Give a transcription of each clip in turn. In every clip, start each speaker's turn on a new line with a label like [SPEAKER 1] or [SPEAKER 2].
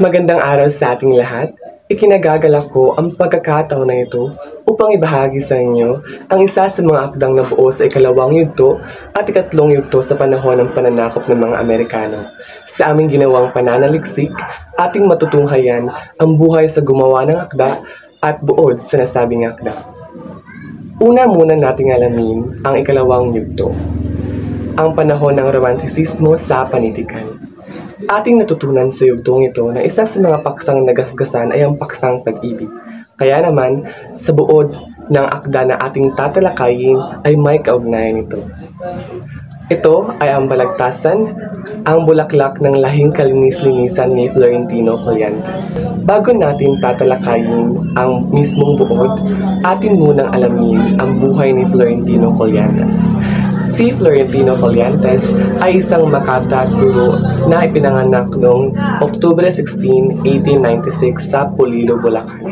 [SPEAKER 1] Magandang araw sa ating lahat. Ikinagagalak ko ang pagkakataon na ito upang ibahagi sa inyo ang isa sa mga akdang nabuo sa ikalawang yugto at ikatlong yugto sa panahon ng pananakop ng mga Amerikano. Sa aming ginawang pananaliksik, ating matutunghayan ang buhay sa gumawa ng akda at buod sa nasabing akda. Una muna nating alamin ang ikalawang yugto, ang panahon ng romantisismo sa panitikan. Ating natutunan sa yugtong ito na isa sa mga paksang nagasgasan ay ang paksang pag-ibig. Kaya naman, sa buod ng akda na ating tatalakayin ay may kaugnayan ito. Ito ay ang balagtasan, ang bulaklak ng lahing kalinis-linisan ni Florentino Collantes. Bago natin tatalakayin ang mismong buod, atin munang alamin ang buhay ni Florentino Collantes. Si Florentino Collantes ay isang Makata guro na ipinanganak noong Oktubre 16, 1896 sa Pulido, Bulacan.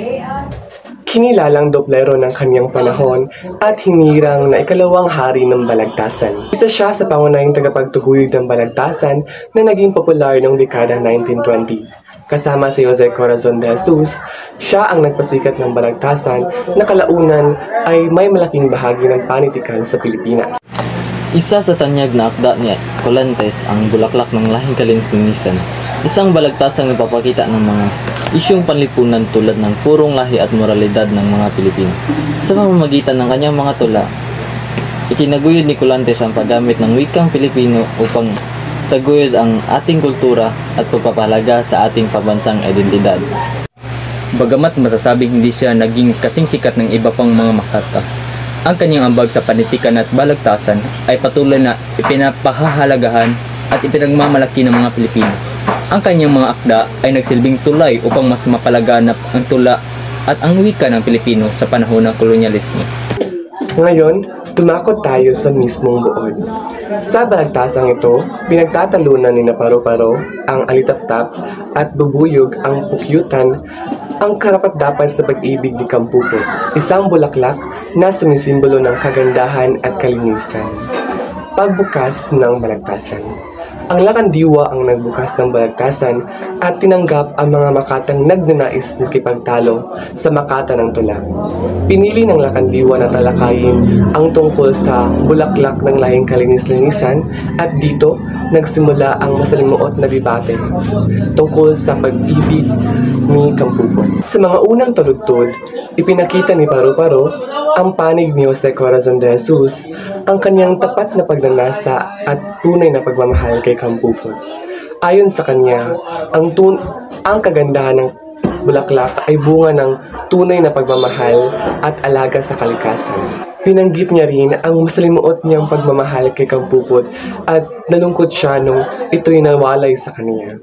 [SPEAKER 1] Kinilalang doblero ng kanyang panahon at hinirang na ikalawang hari ng balagtasan. Isa siya sa pangunahing tagapagtuguyod ng balagtasan na naging popular noong dekada 1920. Kasama si Jose Corazon de Jesus, siya ang nagpasikat ng balagtasan na kalaunan ay may malaking bahagi ng panitikan sa Pilipinas.
[SPEAKER 2] Isa sa tanyag na akda ni Collantes ang bulaklak ng lahing kalinis-linisan. Isang balagtasang ipapakita ng mga isyong panlipunan tulad ng purong lahi at moralidad ng mga Pilipino. Sa pamamagitan ng kanyang mga tula, itinaguyod ni Collantes ang paggamit ng wikang Pilipino upang taguyod ang ating kultura at pagpapahalaga sa ating pambansang identidad. Bagamat masasabing hindi siya naging kasing sikat ng iba pang mga Makata, ang kanyang ambag sa panitikan at balagtasan ay patuloy na ipinapahahalagahan at ipinagmamalaki ng mga Pilipino. Ang kanyang mga akda ay nagsilbing tulay upang mas mapalaganap ang tula at ang wika ng Pilipino sa panahon ng kolonyalismo.
[SPEAKER 1] Ngayon, tumakot tayo sa mismong buod. Sa balagtasang ito, pinagtatalunan ni Paro-Paro ang alitap-tap at bubuyog ang pukyutan, ang karapat-dapat sa pag-ibig ni Kampupot, isang bulaklak na sumisimbolo ng kagandahan at kalinisan. Pagbukas ng balagtasan. Ang Lakandiwa ang nagbukas ng balagtasan at tinanggap ang mga Makatang nagnanais makipagtalo sa Makata ng tula. Pinili ng Lakandiwa na talakayin ang tungkol sa bulaklak ng lahing kalinis-linisan at dito nagsimula ang masalimuot na debate tungkol sa pag-ibig ni Kampupot. Sa mga unang taludtod, ipinakita ni Paro-Paro ang panig ni Jose Corazon de Jesus, ang kanyang tapat na pagnanasa at tunay na pagmamahal kay Kampupot. Ayon sa kanya, ang kagandahan ng bulaklak ay bunga ng tunay na pagmamahal at alaga sa kalikasan. Pinanggit niya rin ang masalimuot niyang pagmamahal kay Kampupot at nalungkot siya nung ito'y nawalay sa kanya.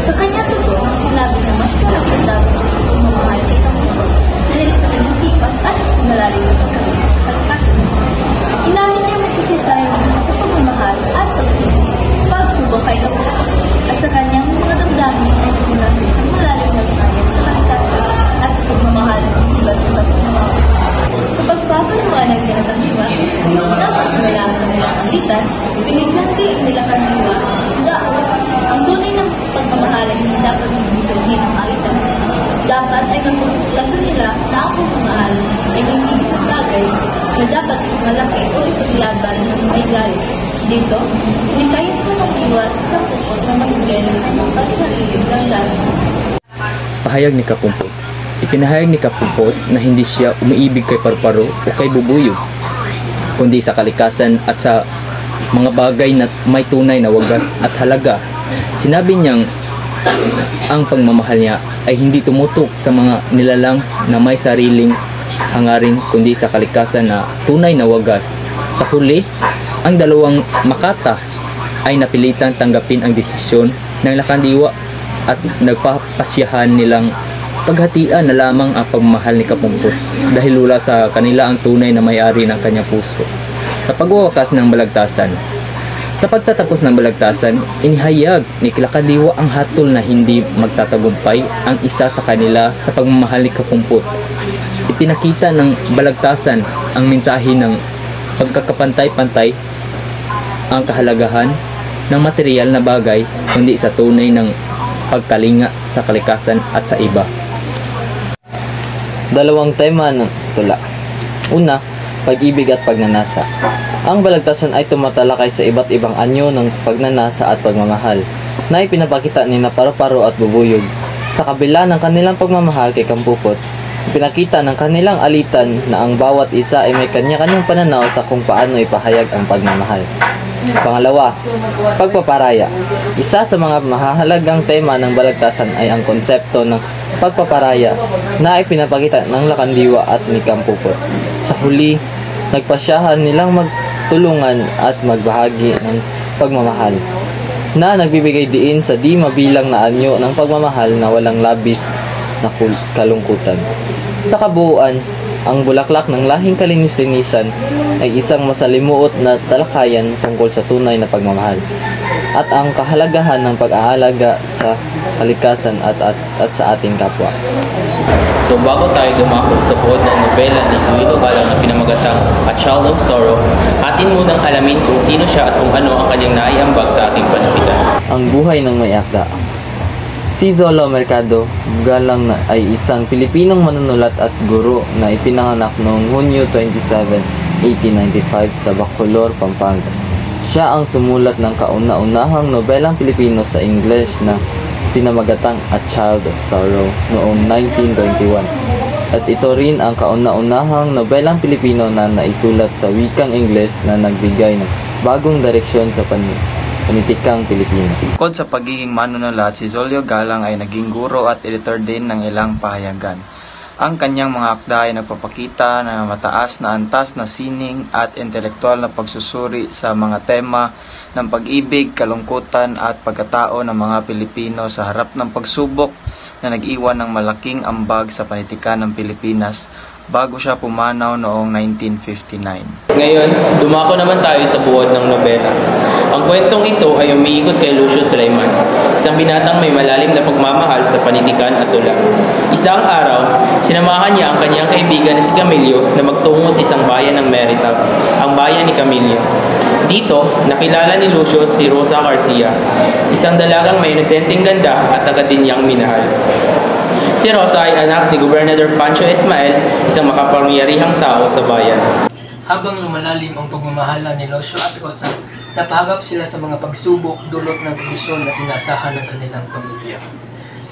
[SPEAKER 3] Sa kanya totoo ang sinabi na mas karapat dapat siya sa pagmamahal kay Kampupot dahil sa kanyang sipag at sa malalim na pagkakas sa kalikasan. Inamin niya may kasisayang sa pagmamahal at pagsubok kay Kampupot at sa kanyang mga damdamin ay nagmulasi sa malalim na pagkakas sa kalikasan at pagmamahal ng ibas-ibas na mga. Sa pagpapaliwanag nila Kandiwa, na mas malaman nilang anglitan, biniglang diin nila Kandiwa ang tunay ng pagmamahal ay hindi dapat magbisalhin ang alitan. Dapat ay magpapaglato nila na ang pagmamahal ay hindi isang bagay na dapat malaki o ipaglaban ng may galit. Dito, inikayat ko ng iwas sa Kampupot na magbigay ng kanyang pagsariling damdamin.
[SPEAKER 2] Pahayag ni Kampupot. Ipinahayag ni Kampupot na hindi siya umiibig kay Paro-Paro o kay Bubuyog, kundi sa kalikasan at sa mga bagay na may tunay na wagas at halaga. Sinabi niyang ang pagmamahal niya ay hindi tumutok sa mga nilalang na may sariling hangarin kundi sa kalikasan na tunay na wagas. Sa huli, ang dalawang Makata ay napilitang tanggapin ang desisyon ng Lakandiwa at nagpapasyahan nilang paghatian na lamang ang pagmamahal ni Kampupot dahil wala sa kanila ang tunay na may-ari ng kanyang puso. Sa pagwawakas ng balagtasan, sa pagtatapos ng balagtasan, inihayag ni Lakandiwa ang hatol na hindi magtatagumpay ang isa sa kanila sa pagmamahal ni Kampupot. Ipinakita ng balagtasan ang mensahe ng pagkakapantay-pantay, ang kahalagahan ng material na bagay kundi sa tunay ng pagkalinga sa kalikasan at sa iba. Dalawang tema ng tula. Una, pag-ibig at pagnanasa. Ang balagtasan ay tumatalakay sa iba't ibang anyo ng pagnanasa at pagmamahal na ipinapakita ni Paro-Paro at Bubuyog. Sa kabila ng kanilang pagmamahal kay Kampupot, pinakita ng kanilang alitan na ang bawat isa ay may kanya-kanyang pananaw sa kung paano ipahayag ang pagmamahal. Pangalawa, pagpaparaya. Isa sa mga mahahalagang tema ng balagtasan ay ang konsepto ng pagpaparaya na ipinapakita ng Lakandiwa at ni Kampupot. Sa huli, nagpasyahan nilang magtulungan at magbahagi ng pagmamahal na nagbibigay diin sa di mabilang na anyo ng pagmamahal na walang labis na kalungkutan. Sa kabuuan, ang bulaklak ng lahing kalinis-linisan ay isang masalimuot na talakayan tungkol sa tunay na pagmamahal at ang kahalagahan ng pag-aalaga sa kalikasan at sa ating kapwa.
[SPEAKER 4] So bago tayo dumako sa buod ng nobela ni Zoilo Galang na pinamagatang A Child of Sorrow, atin munang alamin kung sino siya at kung ano ang kanyang naiambag sa ating panlipunan.
[SPEAKER 2] Ang buhay ng may akda. Si Zoilo Mercado Galang ay isang Pilipinong manunulat at guro na ipinanganak noong Hunyo 27, 1895 sa Bacolor, Pampanga. Siya ang sumulat ng kauna-unahang nobelang Pilipino sa English na pinamagatang A Child of Sorrow noong 1921. At ito rin ang kauna-unahang nobelang Pilipino na naisulat sa wikang English na nagbigay ng bagong direksyon sa panitikang Pilipino.
[SPEAKER 5] Bukod sa pagiging manunulat, si Zoilo Galang ay naging guro at editor din ng ilang pahayagan. Ang kanyang mga akda ay nagpapakita na mataas na antas na sining at intelektual na pagsusuri sa mga tema ng pag-ibig, kalungkutan at pagkatao ng mga Pilipino sa harap ng pagsubok na nag-iwan ng malaking ambag sa panitikan ng Pilipinas bago siya pumanaw noong 1959.
[SPEAKER 4] Ngayon, dumako naman tayo sa buod ng nobela. Ang kwentong ito ay umiikot kay Lucio Sulaiman, isang binatang may malalim na pagmamahal sa panitikan at tula. Isang araw, sinamahan niya ang kanyang kaibigan na si Camillo na magtungo sa isang bayan ng Merita, ang bayan ni Camillo. Dito, nakilala ni Lucio si Rosa Garcia, isang dalagang may inosenteng ganda at agad din niyang minahal. Si Rosa ay anak ni Gobernador Pancho Ismael, isang makapangyarihang tao sa bayan.
[SPEAKER 6] Habang lumalalim ang pagmamahala ni Lucio at Rosa, napahagap sila sa mga pagsubok dulot ng kondisyon na inasahan ng kanilang pamilya.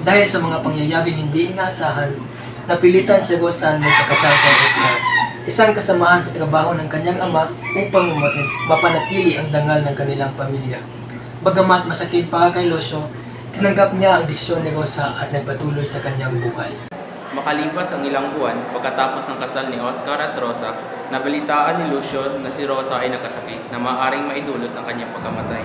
[SPEAKER 6] Dahil sa mga pangyayaging hindi inaasahan, napilitan si Rosa na magpakasal kay Oscar, isang kasamahan sa trabaho ng kanyang ama upang mapanatili ang dangal ng kanilang pamilya. Bagamat masakit para kay Lucio, tinanggap niya ang desisyon ni Rosa at nagpatuloy sa kanyang buhay.
[SPEAKER 4] Makalipas ang ilang buwan, pagkatapos ng kasal ni Oscar at Rosa, nabalitaan ni Lucio na si Rosa ay nakasakit na maaaring maidulot ang kanyang pagkamatay.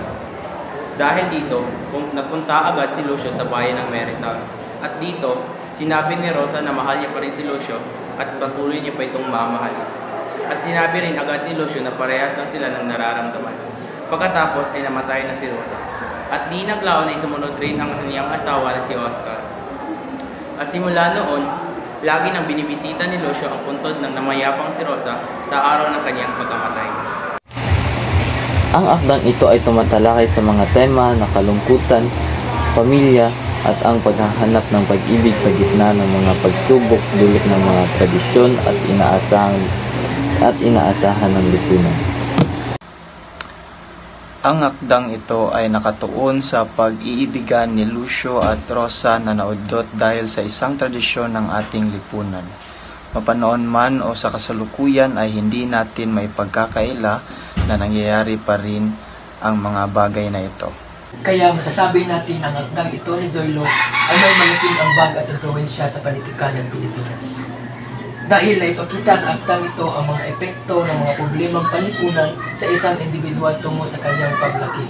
[SPEAKER 4] Dahil dito, nagpunta agad si Lucio sa bayan ng Merita. At dito, sinabi ni Rosa na mahal niya pa rin si Lucio at patuloy niya pa itong mamahal. At sinabi rin agad ni Lucio na parehas lang sila ng nararamdaman. Pagkatapos ay namatay na si Rosa. At di naglaon ay sumunod rin ang kanyang asawa na si Oscar. At simula noon, lagi nang binibisita ni Lucio ang puntod ng namayapang si Rosa sa araw ng kanyang pagkamatay.
[SPEAKER 2] Ang akdang ito ay tumatalakay sa mga tema na kalungkutan, pamilya, at ang paghahanap ng pag-ibig sa gitna ng mga pagsubok dulot ng mga tradisyon at inaasahan ng lipunan.
[SPEAKER 5] Ang akdang ito ay nakatuon sa pag-iibigan ni Lucio at Rosa na naudot dahil sa isang tradisyon ng ating lipunan. Mapanoon man o sa kasalukuyan ay hindi natin may pagkakaila na nangyayari pa rin ang mga bagay na ito.
[SPEAKER 6] Kaya masasabi natin ang akdang ito ni Zoilo ay may malaking ambag at impluwensya sa panitikan ng Pilipinas. Dahil naipakita sa akdang ito ang mga epekto ng mga problemang panlipunan sa isang individual tungo sa kanyang paglaki.